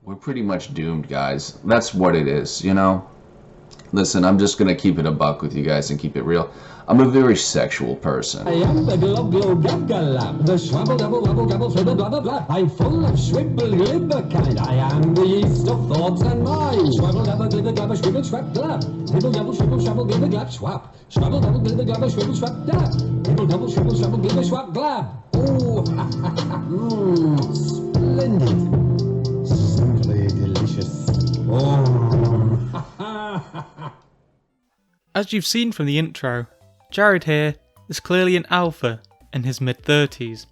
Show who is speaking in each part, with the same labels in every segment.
Speaker 1: we're pretty much doomed, guys. That's what it is, you know? Listen, I'm just gonna keep it a buck with you guys and keep it real. I'm a very sexual person.
Speaker 2: I am the glub glub gab galab, the swabble double wabble gabble flibber blah blah blah. I'm full of swibble glibber kind. I am the yeast of thoughts and minds. Swabble dabble glibber glabber swibble swap glab. Hibble double swibble swabble glibber glab swap. Swabble double glibber glabber swibble swap dab. Hibble double swibble swabble glibber swap glab. Oh, ha ha ha ha. Splendid. Simply delicious. Oh, ha ha ha ha.
Speaker 3: As you've seen from the intro, Jared here is clearly an alpha in his mid-30s.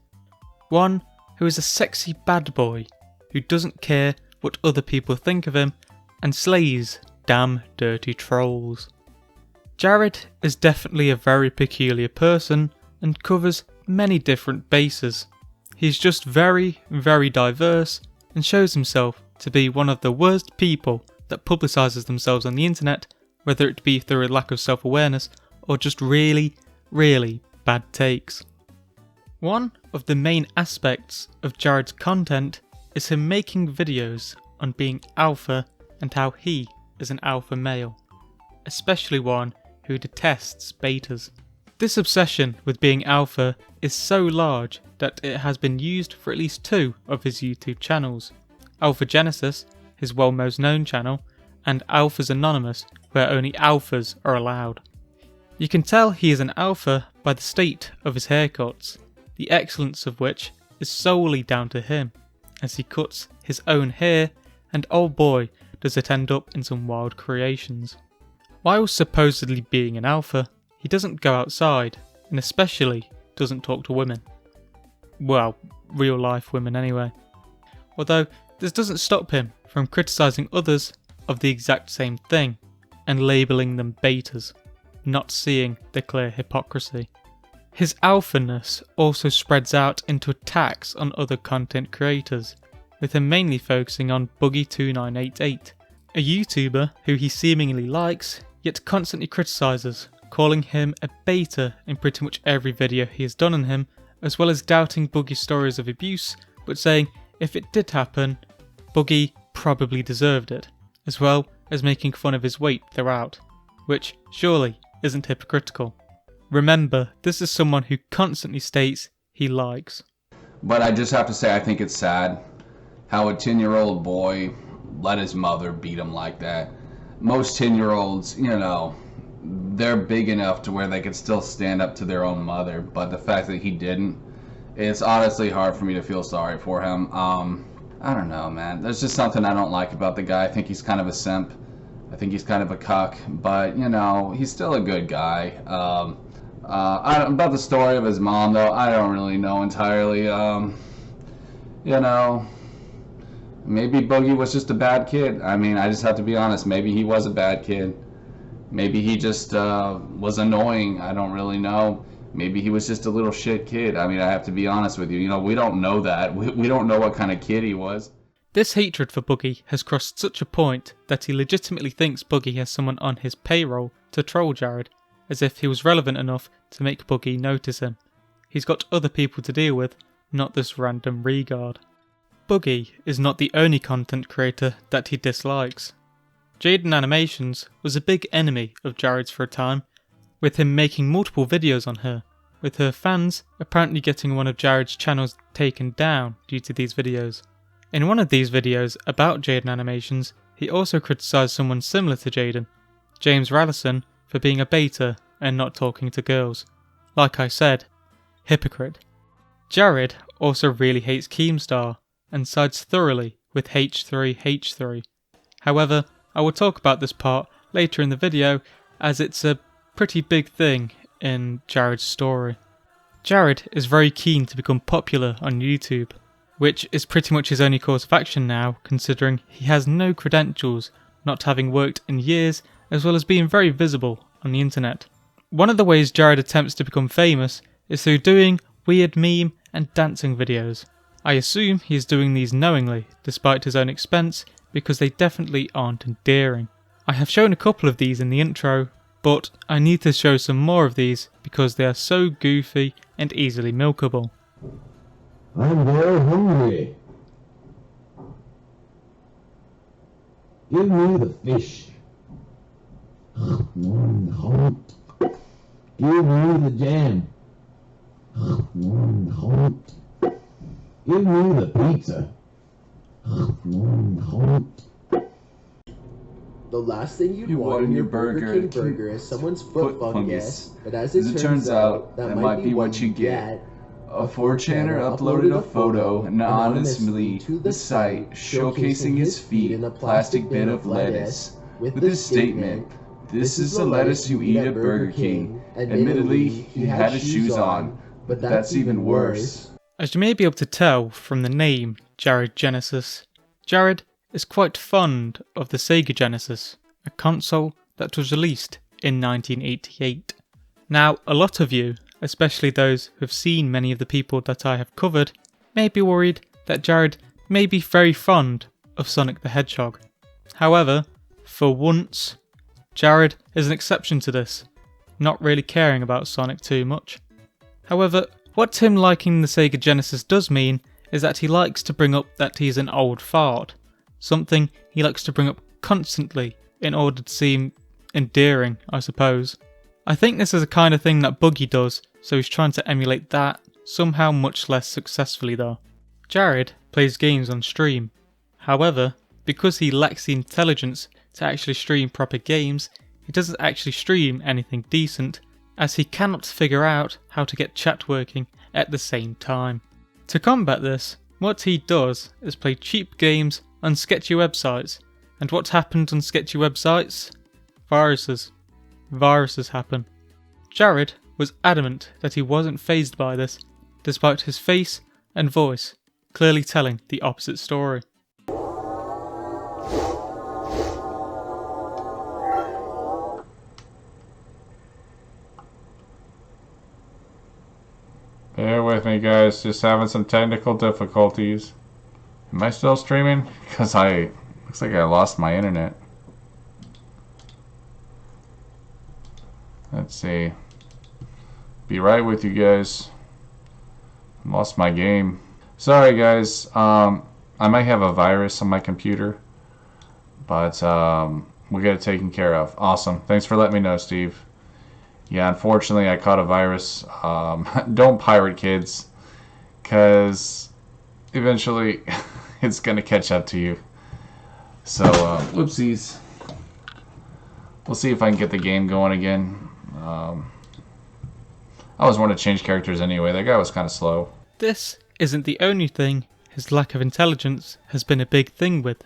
Speaker 3: One who is a sexy bad boy who doesn't care what other people think of him and slays damn dirty trolls. Jared is definitely a very peculiar person and covers many different bases. He's just very, very diverse and shows himself to be one of the worst people that publicises themselves on the internet, whether it be through a lack of self-awareness or just really, really bad takes. One of the main aspects of Jared's content is him making videos on being alpha and how he is an alpha male, especially one who detests betas. This obsession with being alpha is so large that it has been used for at least 2 of his YouTube channels, Alpha Genesis, his well most known channel, and Alphas Anonymous, where only alphas are allowed. You can tell he is an alpha by the state of his haircuts, the excellence of which is solely down to him, as he cuts his own hair, and oh boy does it end up in some wild creations. While supposedly being an alpha, he doesn't go outside, and especially doesn't talk to women. Well, real life women anyway. Although this doesn't stop him from criticising others of the exact same thing, and labelling them betas, not seeing the clear hypocrisy. His alphaness also spreads out into attacks on other content creators, with him mainly focusing on Boogie2988, a YouTuber who he seemingly likes, yet constantly criticises, calling him a beta in pretty much every video he has done on him, as well as doubting Boogie's stories of abuse, but saying if it did happen, Boogie probably deserved it, as well as making fun of his weight throughout, which surely isn't hypocritical. Remember, this is someone who constantly states he likes.
Speaker 1: But I just have to say, I think it's sad how a 10-year-old boy let his mother beat him like that. Most 10-year-olds, you know, they're big enough to where they could still stand up to their own mother, but the fact that he didn't, it's honestly hard for me to feel sorry for him. I don't know, man. There's just something I don't like about the guy. I think he's kind of a simp. I think he's kind of a cuck, but, you know, he's still a good guy. About the story of his mom, though, I don't really know entirely. You know, maybe Boogie was just a bad kid. I mean, I just have to be honest. Maybe he was a bad kid. Maybe he just was annoying. I don't really know. Maybe he was just a little shit kid. I mean, I have to be honest with you. You know, we don't know that. We don't know what kind of kid he was.
Speaker 3: This hatred for Boogie has crossed such a point that he legitimately thinks Boogie has someone on his payroll to troll Jared, as if he was relevant enough to make Boogie notice him. He's got other people to deal with, not this random regard. Boogie is not the only content creator that he dislikes. Jaden Animations was a big enemy of Jared's for a time, with him making multiple videos on her, with her fans apparently getting one of Jared's channels taken down due to these videos. In one of these videos about Jaden Animations, he also criticised someone similar to Jaden, James Rallison, for being a beta and not talking to girls. Like I said, hypocrite. Jared also really hates Keemstar and sides thoroughly with H3H3. However, I will talk about this part later in the video as it's a pretty big thing in Jared's story. Jared is very keen to become popular on YouTube, which is pretty much his only course of action now, considering he has no credentials, not having worked in years, as well as being very visible on the internet. One of the ways Jared attempts to become famous is through doing weird meme and dancing videos. I assume he is doing these knowingly, despite his own expense, because they definitely aren't endearing. I have shown a couple of these in the intro, but I need to show some more of these because they are so goofy and easily milkable.
Speaker 2: I'm very hungry. Give me the fish. Give me the jam. Give me the pizza.
Speaker 4: The last thing you'd want in your Burger King burger is someone's foot fungus, but as it turns out, that might be what you get.
Speaker 1: A 4chaner uploaded a photo anonymously to the site showcasing his feet in a plastic bit of lettuce with this statement, "This is the lettuce you eat at Burger King." Admittedly, he had his shoes on, but that's even worse.
Speaker 3: As you may be able to tell from the name Jared Genesis, Jared is quite fond of the Sega Genesis, a console that was released in 1988. Now, a lot of you, especially those who have seen many of the people that I have covered, may be worried that Jared may be very fond of Sonic the Hedgehog. However, for once, Jared is an exception to this, not really caring about Sonic too much. However, what him liking the Sega Genesis does mean is that he likes to bring up that he's an old fart, something he likes to bring up constantly in order to seem endearing, I suppose. I think this is the kind of thing that Buggy does, so he's trying to emulate that, somehow much less successfully though. Jared plays games on stream. However, because he lacks the intelligence to actually stream proper games, he doesn't actually stream anything decent, as he cannot figure out how to get chat working at the same time. To combat this, what he does is play cheap games on sketchy websites, and what happened on sketchy websites? Viruses. Viruses happen. Jared was adamant that he wasn't fazed by this, despite his face and voice clearly telling the opposite story.
Speaker 1: Bear with me, guys, just having some technical difficulties. Am I still streaming? Because looks like I lost my internet. Let's see. Be right with you guys. Lost my game. Sorry, guys. I might have a virus on my computer, but we'll get it taken care of. Awesome. Thanks for letting me know, Steve. Yeah, unfortunately, I caught a virus. Don't pirate, kids, because eventually it's going to catch up to you. So, whoopsies. We'll see if I can get the game going again. I always want to change characters anyway. That guy was kind of slow.
Speaker 3: This isn't the only thing his lack of intelligence has been a big thing with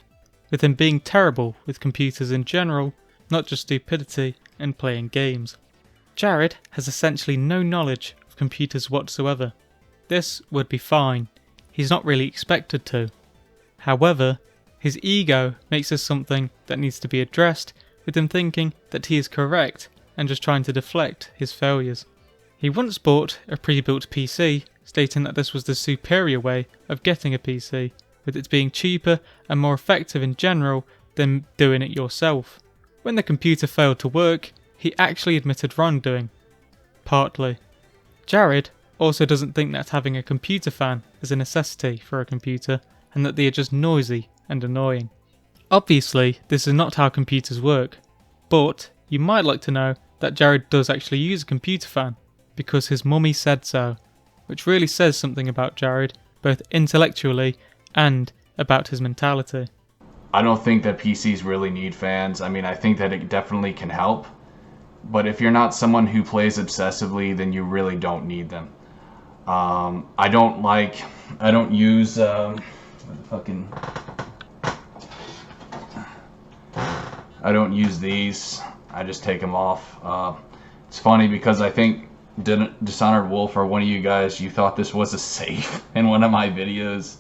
Speaker 3: him being terrible with computers in general, not just stupidity and playing games. Jared has essentially no knowledge of computers whatsoever. This would be fine, he's not really expected to. However, his ego makes this something that needs to be addressed, with him thinking that he is correct and just trying to deflect his failures. He once bought a pre-built PC, stating that this was the superior way of getting a PC, with it being cheaper and more effective in general than doing it yourself. When the computer failed to work, he actually admitted wrongdoing. Partly. Jared also doesn't think that having a computer fan is a necessity for a computer, and that they are just noisy and annoying. Obviously, this is not how computers work, but you might like to know that Jared does actually use a computer fan, because his mummy said so, which really says something about Jared, both intellectually and about his mentality.
Speaker 1: I don't think that PCs really need fans. I mean, I think that it definitely can help. But if you're not someone who plays obsessively, then you really don't need them. I don't use I don't use these. I just take them off. It's funny because I think Dishonored Wolf or one of you guys, you thought this was a safe in one of my videos.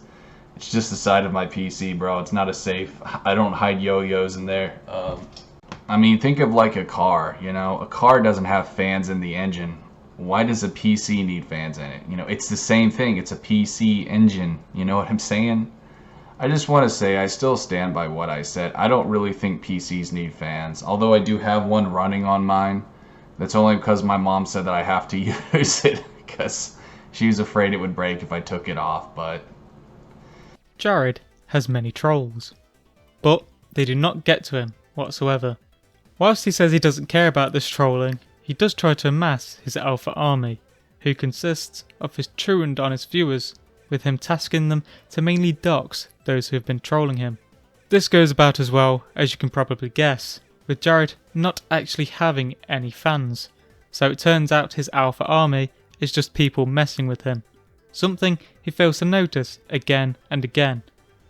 Speaker 1: It's just the side of my PC, bro. It's not a safe. I don't hide yo-yos in there. I mean, think of like a car, you know? A car doesn't have fans in the engine. Why does a PC need fans in it? You know, it's the same thing. It's a PC engine. You know what I'm saying? I just want to say I still stand by what I said. I don't really think PCs need fans. Although I do have one running on mine. That's only because my mom said that I have to use it because she was afraid it would break if I took it off, but...
Speaker 3: Jared has many trolls. But they do not get to him whatsoever. Whilst he says he doesn't care about this trolling, he does try to amass his alpha army, who consists of his true and honest viewers, with him tasking them to mainly dox those who have been trolling him. This goes about as well as you can probably guess, with Jared not actually having any fans, so it turns out his alpha army is just people messing with him, something he fails to notice again and again,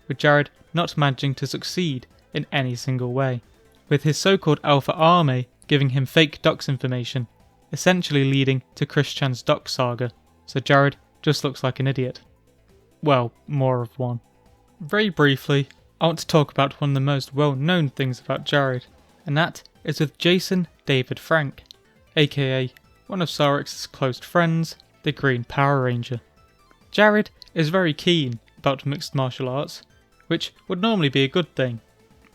Speaker 3: with Jared not managing to succeed in any single way, with his so-called alpha army giving him fake dox information, essentially leading to Chris Chan's dox saga, so Jared just looks like an idiot. Well, more of one. Very briefly, I want to talk about one of the most well-known things about Jared, and that is with Jason David Frank, aka one of Sarex's close friends, the Green Power Ranger. Jared is very keen about mixed martial arts, which would normally be a good thing,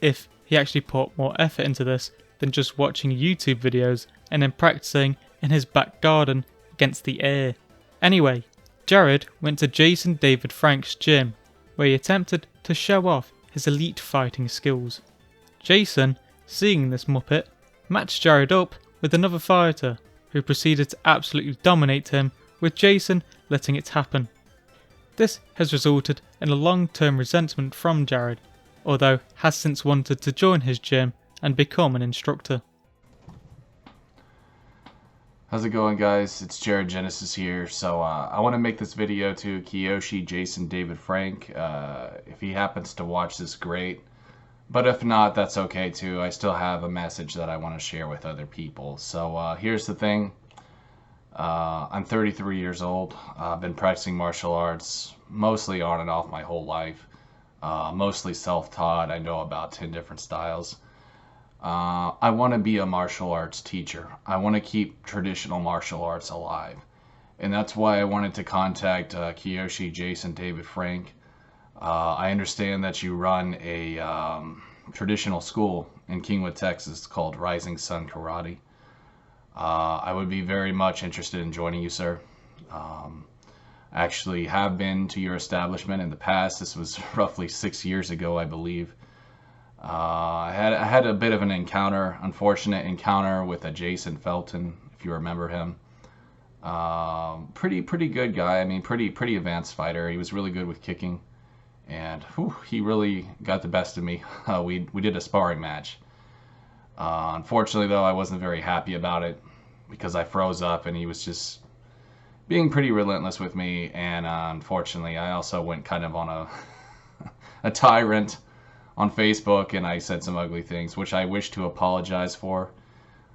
Speaker 3: if he actually put more effort into this than just watching YouTube videos and then practicing in his back garden against the air. Anyway, Jared went to Jason David Frank's gym, where he attempted to show off his elite fighting skills. Jason, seeing this muppet, matched Jared up with another fighter, who proceeded to absolutely dominate him, with Jason letting it happen. This has resulted in a long-term resentment from Jared, although has since wanted to join his gym and become an instructor.
Speaker 1: How's it going, guys? It's Jared Genesis here. So I want to make this video to Kiyoshi Jason David Frank. If he happens to watch this, great. But if not, that's okay too. I still have a message that I want to share with other people. So here's the thing. I'm 33 years old. I've been practicing martial arts mostly on and off my whole life. Mostly self-taught. I know about 10 different styles. I want to be a martial arts teacher. I want to keep traditional martial arts alive. And that's why I wanted to contact Kiyoshi Jason David Frank. I understand that you run a traditional school in Kingwood, Texas called Rising Sun Karate. I would be very much interested in joining you, sir. Actually have been to your establishment in the past. This was roughly 6 years ago, I believe. I had a bit of an unfortunate encounter with a Jason Felton, if you remember him. Pretty good guy. I mean, pretty advanced fighter. He was really good with kicking, and he really got the best of me. We did a sparring match. Unfortunately, though, I wasn't very happy about it because I froze up, and he was just being pretty relentless with me. And unfortunately, I also went kind of on a tyrant on Facebook, and I said some ugly things, which I wish to apologize for.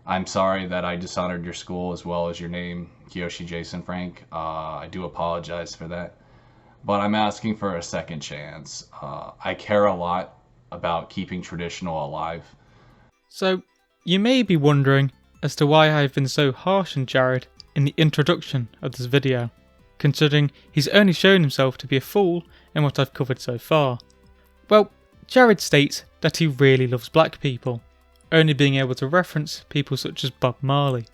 Speaker 1: I'm sorry that I dishonored your school as well as your name, Kiyoshi Jason Frank. I do apologize for that. But I'm asking for a second chance. I care a lot about keeping traditional alive.
Speaker 3: So, you may be wondering as to why I've been so harsh on Jared in the introduction of this video, considering he's only shown himself to be a fool in what I've covered so far. Well, Jared states that he really loves black people, only being able to reference people such as Bob Marley.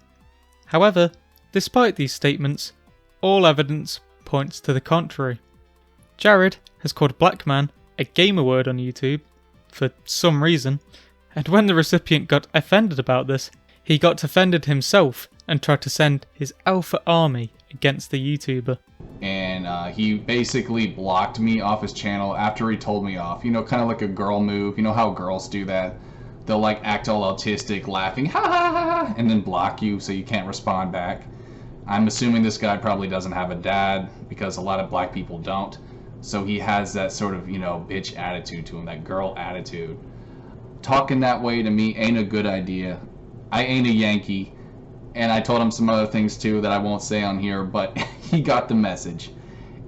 Speaker 3: However, despite these statements, all evidence points to the contrary. Jared has called black man a gamer word on YouTube, for some reason, and when the recipient got offended about this, he got offended himself and tried to send his alpha army against the YouTuber.
Speaker 1: And he basically blocked me off his channel after he told me off. You know, kind of like a girl move. You know how girls do that? They'll like act all autistic, laughing, ha ha ha ha, and then block you so you can't respond back. I'm assuming this guy probably doesn't have a dad, because a lot of black people don't. So he has that sort of, you know, bitch attitude to him, that girl attitude. Talking that way to me ain't a good idea. I ain't a Yankee. And I told him some other things too that I won't say on here, but he got the message.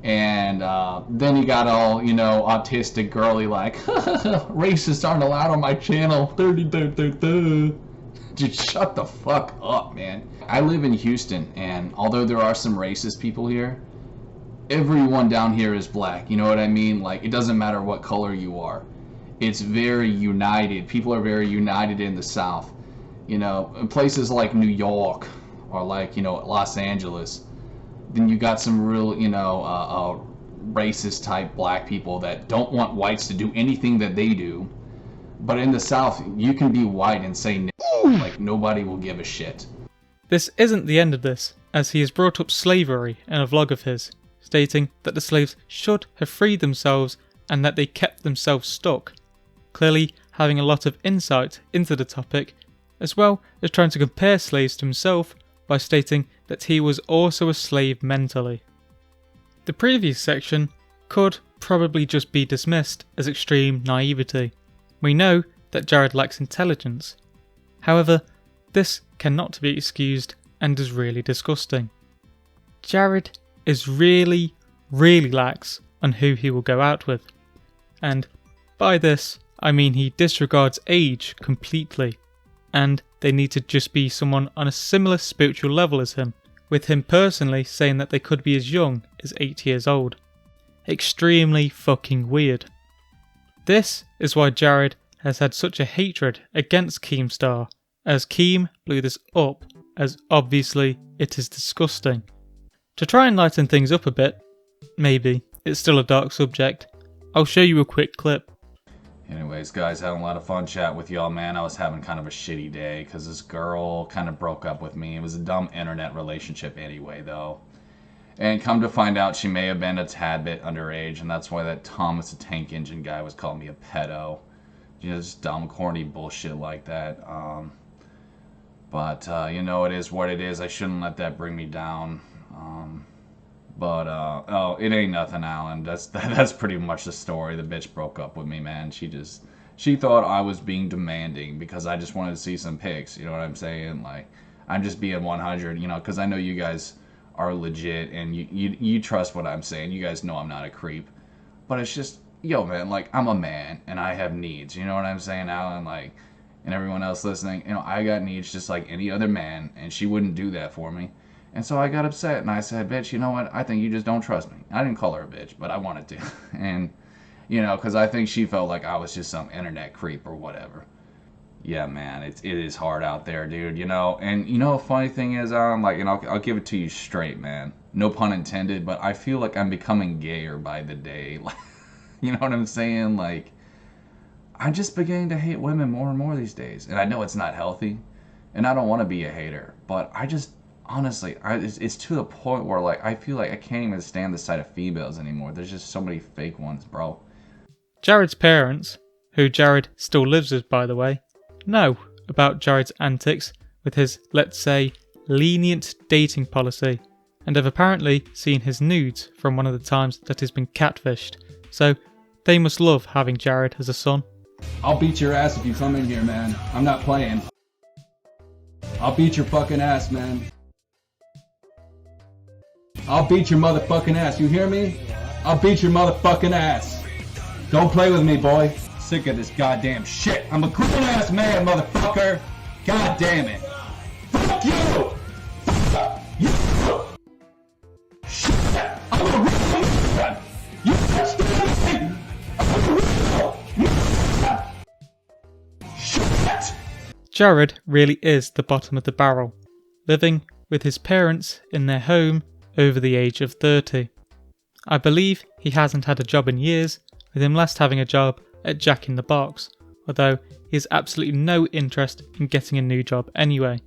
Speaker 1: And then he got all, you know, autistic, girly, like, racists aren't allowed on my channel. Just shut the fuck up, man. I live in Houston, and although there are some racist people here, everyone down here is black. You know what I mean? Like, it doesn't matter what color you are. It's very united. People are very united in the South. You know, in places like New York or like, you know, Los Angeles, then you got some real, you know, racist type black people that don't want whites to do anything that they do. But in the South, you can be white and say nigger, like nobody will give a shit.
Speaker 3: This isn't the end of this, as he has brought up slavery in a vlog of his, stating that the slaves should have freed themselves and that they kept themselves stuck, clearly having a lot of insight into the topic, as well as trying to compare slaves to himself by stating that he was also a slave mentally. The previous section could probably just be dismissed as extreme naivety. We know that Jared lacks intelligence. However, this cannot be excused and is really disgusting. Jared is really lax on who he will go out with. And by this, I mean he disregards age completely. And they need to just be someone on a similar spiritual level as him, with him personally saying that they could be as young as 8 years old. Extremely fucking weird. This is why Jared has had such a hatred against Keemstar, as Keem blew this up, as obviously it is disgusting. To try and lighten things up a bit, maybe, it's still a dark subject, I'll show you a quick clip.
Speaker 1: Anyways, guys, having a lot of fun chat with y'all, man. I was having kind of a shitty day because this girl kind of broke up with me. It was a dumb internet relationship anyway, though. And come to find out, she may have been a tad bit underage, and that's why that Thomas the Tank Engine guy was calling me a pedo. You know, just dumb, corny bullshit like that. But you know, it is what it is. I shouldn't let that bring me down. Oh, it ain't nothing, Alan. That's pretty much the story. The bitch broke up with me, man. She thought I was being demanding because I just wanted to see some pics. You know what I'm saying? Like, I'm just being 100, you know, because I know you guys are legit and you trust what I'm saying. You guys know I'm not a creep. But it's just, yo, man, like, I'm a man and I have needs. You know what I'm saying, Alan? Like, and everyone else listening, you know, I got needs just like any other man, and she wouldn't do that for me. And so I got upset and I said, bitch, you know what? I think you just don't trust me. I didn't call her a bitch, but I wanted to. And, you know, because I think she felt like I was just some internet creep or whatever. Yeah, man, it is hard out there, dude, you know. And, you know, a funny thing is, like, and I'll give it to you straight, man. No pun intended, but I feel like I'm becoming gayer by the day. You know what I'm saying? Like, I'm just beginning to hate women more and more these days. And I know it's not healthy, and I don't want to be a hater, but I just... Honestly, it's to the point where, like, I feel like I can't even stand the sight of females anymore. There's just so many fake ones, bro.
Speaker 3: Jared's parents, who Jared still lives with by the way, know about Jared's antics with his, let's say, lenient dating policy, and have apparently seen his nudes from one of the times that he's been catfished, so they must love having Jared as a son.
Speaker 2: I'll beat your ass if you come in here, man. I'm not playing. I'll beat your fucking ass, man. I'll beat your motherfucking ass, you hear me? I'll beat your motherfucking ass. Don't play with me, boy. Sick of this goddamn shit. I'm a grown-ass man, motherfucker. God damn it. Fuck you! Fuck you! Shit! I'm a real man! You understand me? I'm a real man! Shit!
Speaker 3: Jared really is the bottom of the barrel, living with his parents in their home over the age of 30. I believe he hasn't had a job in years, with him last having a job at Jack in the Box, although he has absolutely no interest in getting a new job anyway.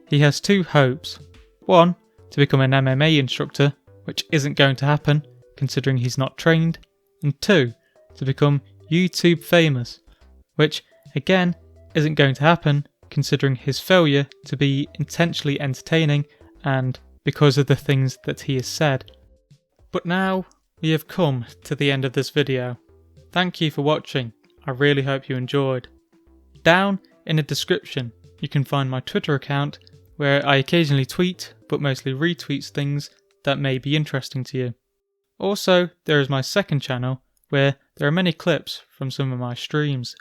Speaker 3: He has two hopes. One, to become an MMA instructor, which isn't going to happen considering he's not trained, and two, to become YouTube famous, which again isn't going to happen considering his failure to be intentionally entertaining and because of the things that he has said. But now we have come to the end of this video. Thank you for watching. I really hope you enjoyed. Down in the description you can find my Twitter account where I occasionally tweet but mostly retweets things that may be interesting to you. Also, there is my second channel where there are many clips from some of my streams.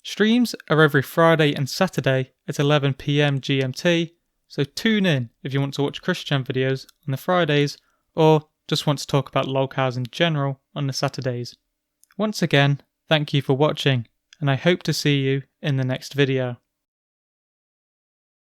Speaker 3: Streams are every Friday and Saturday at 11 PM GMT, so tune in if you want to watch Christian videos on the Fridays or just want to talk about lolcows in general on the Saturdays. Once again, thank you for watching, and I hope to see you in the next video.